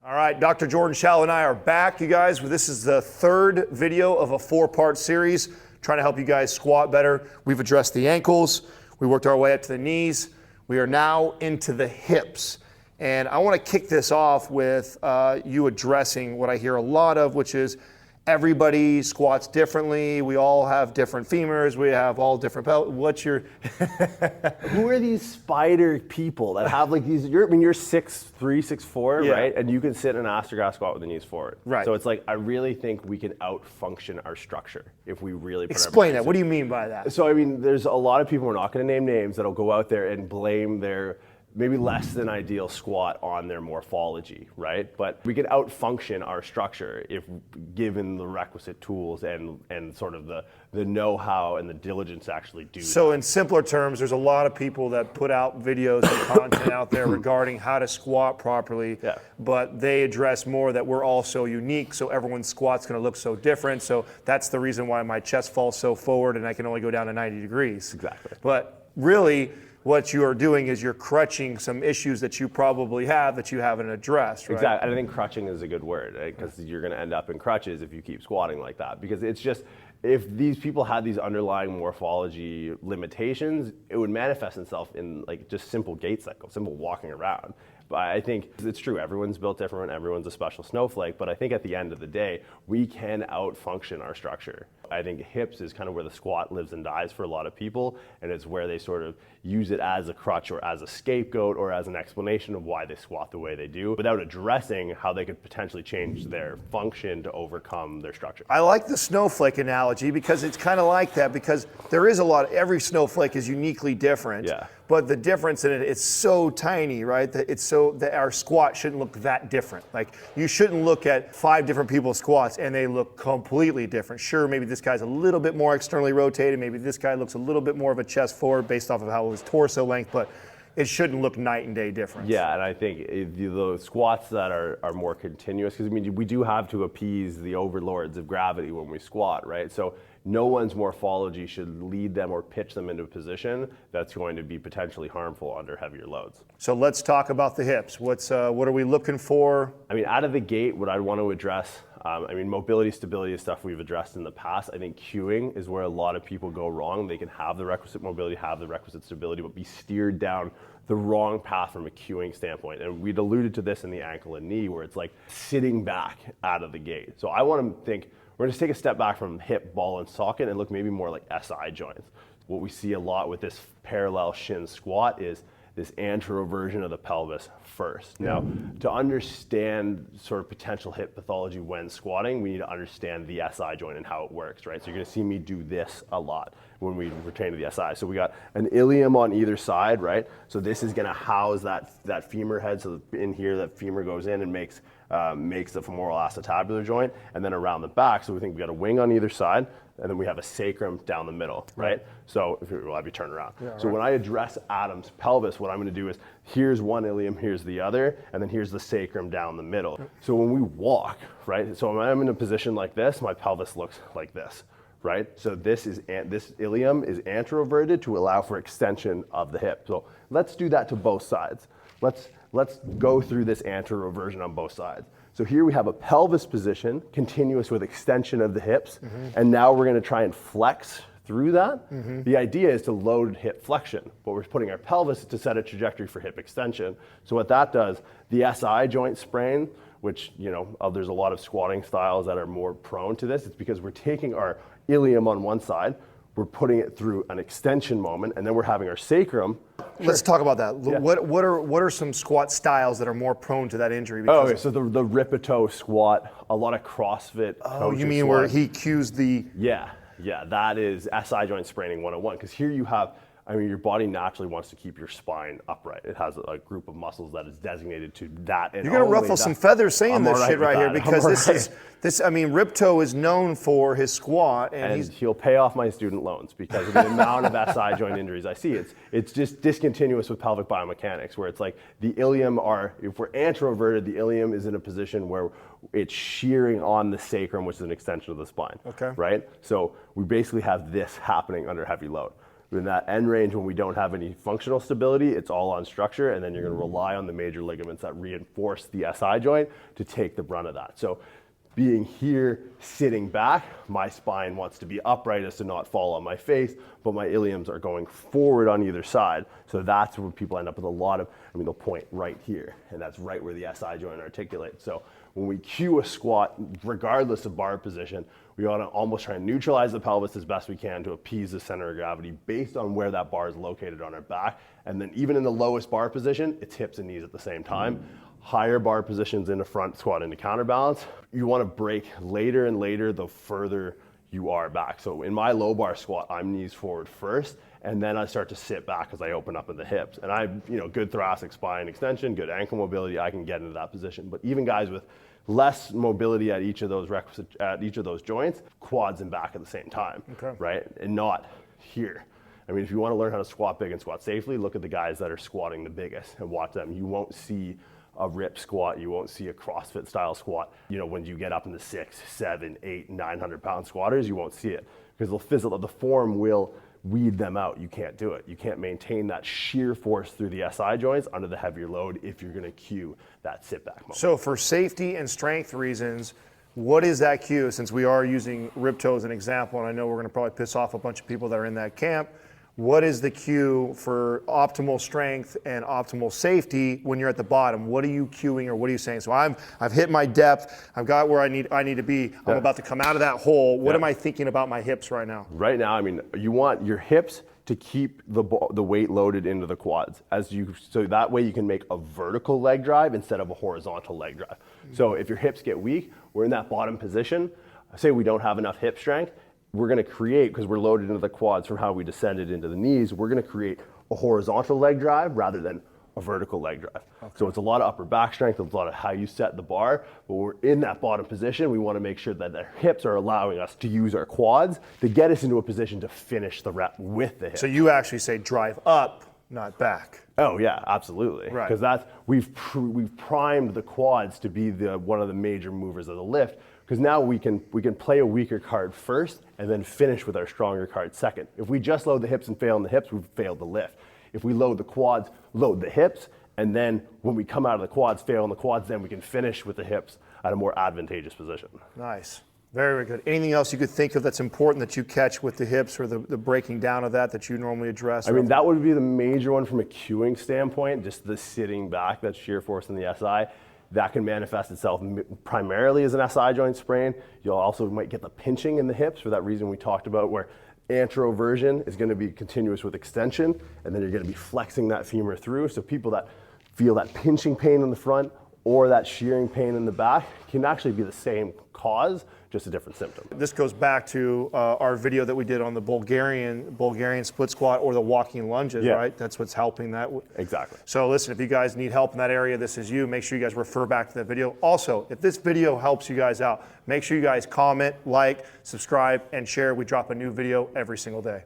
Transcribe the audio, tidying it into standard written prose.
All right, Dr. Jordan Shallow and I are back, you guys. This is the third video of a 4-part series trying to help you guys squat better. We've addressed the ankles. We worked our way up to the knees. We are now into the hips. And I want to kick this off with you addressing what I hear a lot of, which is everybody squats differently. We all have different femurs. We have all different what's your Who are these spider people that have like these? You're 6'3", 6'4", Yeah. right? And you can sit in an astrogast squat with the knees forward. Right. So it's like I really think we can outfunction our structure if we really put explain that. What do you mean by that? So I mean, there's a lot of people, we're not going to name names, that'll go out there and blame their maybe less than ideal squat on their morphology, right? But we can outfunction our structure if given the requisite tools and sort of the know-how and the diligence to actually do So that. in simpler terms, there's a lot of people that put out videos and content out there regarding how to squat properly, Yeah. but they address more that we're all so unique, so everyone's squat's gonna look so different, so that's the reason why my chest falls so forward and I can only go down to 90 degrees. Exactly. But really, what you are doing is you're crutching some issues that you probably have that you haven't addressed, right? Exactly, and I think crutching is a good word, because you're going to end up in crutches if you keep squatting like that. Because it's just, if these people had these underlying morphology limitations, it would manifest itself in like just simple gait cycles, simple walking around. But I think it's true, everyone's built different, everyone's a special snowflake, but I think at the end of the day, we can outfunction our structure. I think hips is kind of where the squat lives and dies for a lot of people, and it's where they sort of use it as a crutch or as a scapegoat or as an explanation of why they squat the way they do, without addressing how they could potentially change their function to overcome their structure. I like the snowflake analogy because it's kind of like that, because there is every snowflake is uniquely different. Yeah. But the difference in it's so tiny, right? That it's so that our squat shouldn't look that different. Like you shouldn't look at 5 different people's squats and they look completely different. Sure, maybe this guy's a little bit more externally rotated. Maybe this guy looks a little bit more of a chest forward based off of how his torso length, but it shouldn't look night and day difference. Yeah, and I think the squats that are more continuous, because I mean, we do have to appease the overlords of gravity when we squat, right? So no one's morphology should lead them or pitch them into a position that's going to be potentially harmful under heavier loads. So let's talk about the hips. What are we looking for? I mean, out of the gate, what I want to address, mobility, stability is stuff we've addressed in the past. I think cueing is where a lot of people go wrong. They can have the requisite mobility, have the requisite stability, but be steered down the wrong path from a cueing standpoint. And we'd alluded to this in the ankle and knee, where it's like sitting back out of the gate. So I want to think, we're going to take a step back from hip, ball, and socket and look maybe more like SI joints. What we see a lot with this parallel shin squat is this anteroversion of the pelvis first. Now, to understand sort of potential hip pathology when squatting, we need to understand the SI joint and how it works, right? So you're gonna see me do this a lot when we return to the SI. So we got an ilium on either side, right? So this is gonna house that femur head. So in here, that femur goes in and makes the femoral acetabular joint. And then around the back, so we think we got a wing on either side, and then we have a sacrum down the middle, right? So we'll have you turn around. Yeah, so when I address Adam's pelvis, what I'm gonna do is, here's one ilium, here's the other, and then here's the sacrum down the middle. So when we walk, right? So when I'm in a position like this, my pelvis looks like this, right? So this ilium is anteroverted to allow for extension of the hip. So let's do that to both sides. Let's go through this anteroversion on both sides. So here we have a pelvis position continuous with extension of the hips, and now we're going to try and flex through that. The idea is to load hip flexion, but we're putting our pelvis to set a trajectory for hip extension. So what that does, the SI joint sprain, which there's a lot of squatting styles that are more prone to this, it's because we're taking our ilium on one side, we're putting it through an extension moment, and then we're having our sacrum. Let's talk about that. Yeah. What are some squat styles that are more prone to that injury? Okay, so the Ripito squat, a lot of CrossFit coaches you mean squat. where he cues the... Yeah, that is SI joint spraining 101, because here you have, your body naturally wants to keep your spine upright. It has a group of muscles that is designated to that. And you're going to ruffle some feathers saying this shit right here, because Ripto is known for his squat, and he'll pay off my student loans because of the amount of SI joint injuries I see. It's just discontinuous with pelvic biomechanics, where it's like the ilium if we're anteroverted, the ilium is in a position where it's shearing on the sacrum, which is an extension of the spine. Okay. Right? So we basically have this happening under heavy load. In that end range, when we don't have any functional stability, it's all on structure, and then you're going to rely on the major ligaments that reinforce the SI joint to take the brunt of that. So being here, sitting back, my spine wants to be upright as to not fall on my face, but my iliums are going forward on either side. So that's where people end up with a lot of, they'll point right here, and that's right where the SI joint articulates. So when we cue a squat, regardless of bar position, we want to almost try and neutralize the pelvis as best we can to appease the center of gravity based on where that bar is located on our back. And then even in the lowest bar position, it's hips and knees at the same time. Higher bar positions in the front squat into counterbalance. You want to break later and later the further you are back. So in my low bar squat, I'm knees forward first, and then I start to sit back as I open up in the hips. And I, good thoracic spine extension, good ankle mobility, I can get into that position. But even guys with less mobility at each of those joints, quads and back at the same time, right? And not here. If you want to learn how to squat big and squat safely, look at the guys that are squatting the biggest and watch them. You won't see a rip squat, you won't see a CrossFit style squat. When you get up in the 6, 7, 8, 900 pound squatters, you won't see it because the form will weed them out. You can't do it. You can't maintain that shear force through the SI joints under the heavier load if you're going to cue that sit back moment. So for safety and strength reasons, what is that cue? Since we are using rib toe as an example, and I know we're going to probably piss off a bunch of people that are in that camp, what is the cue for optimal strength and optimal safety when you're at the bottom? What are you cueing, or what are you saying? So I've hit my depth. I've got where I need to be. I'm about to come out of that hole. What am I thinking about my hips right now? Right now, you want your hips to keep the weight loaded into the quads so that way you can make a vertical leg drive instead of a horizontal leg drive. So if your hips get weak, we're in that bottom position. Say we don't have enough hip strength. We're going to create, because we're loaded into the quads from how we descended into the knees, we're going to create a horizontal leg drive rather than a vertical leg drive. So it's a lot of upper back strength, it's a lot of how you set the bar, but we're in that bottom position. We want to make sure that the hips are allowing us to use our quads to get us into a position to finish the rep with the hips. So you actually say drive up, not back. Oh yeah, absolutely. Right. Because we've primed the quads to be one of the major movers of the lift. Because now we can play a weaker card first and then finish with our stronger card second. If we just load the hips and fail in the hips, we've failed the lift. If we load the quads, load the hips, and then when we come out of the quads, fail in the quads, then we can finish with the hips at a more advantageous position. Nice. Very, very good. Anything else you could think of that's important that you catch with the hips, or the breaking down of that you normally address? That would be the major one from a cueing standpoint, just the sitting back, that shear force in the SI. That can manifest itself primarily as an SI joint sprain. You'll also might get the pinching in the hips for that reason we talked about, where anteroversion is going to be continuous with extension, and then you're going to be flexing that femur through. So people that feel that pinching pain in the front or that shearing pain in the back can actually be the same cause, just a different symptom. This goes back to our video that we did on the Bulgarian split squat or the walking lunges, right? That's what's helping that. Exactly. So listen, if you guys need help in that area, this is you. Make sure you guys refer back to that video. Also, if this video helps you guys out, make sure you guys comment, like, subscribe, and share. We drop a new video every single day.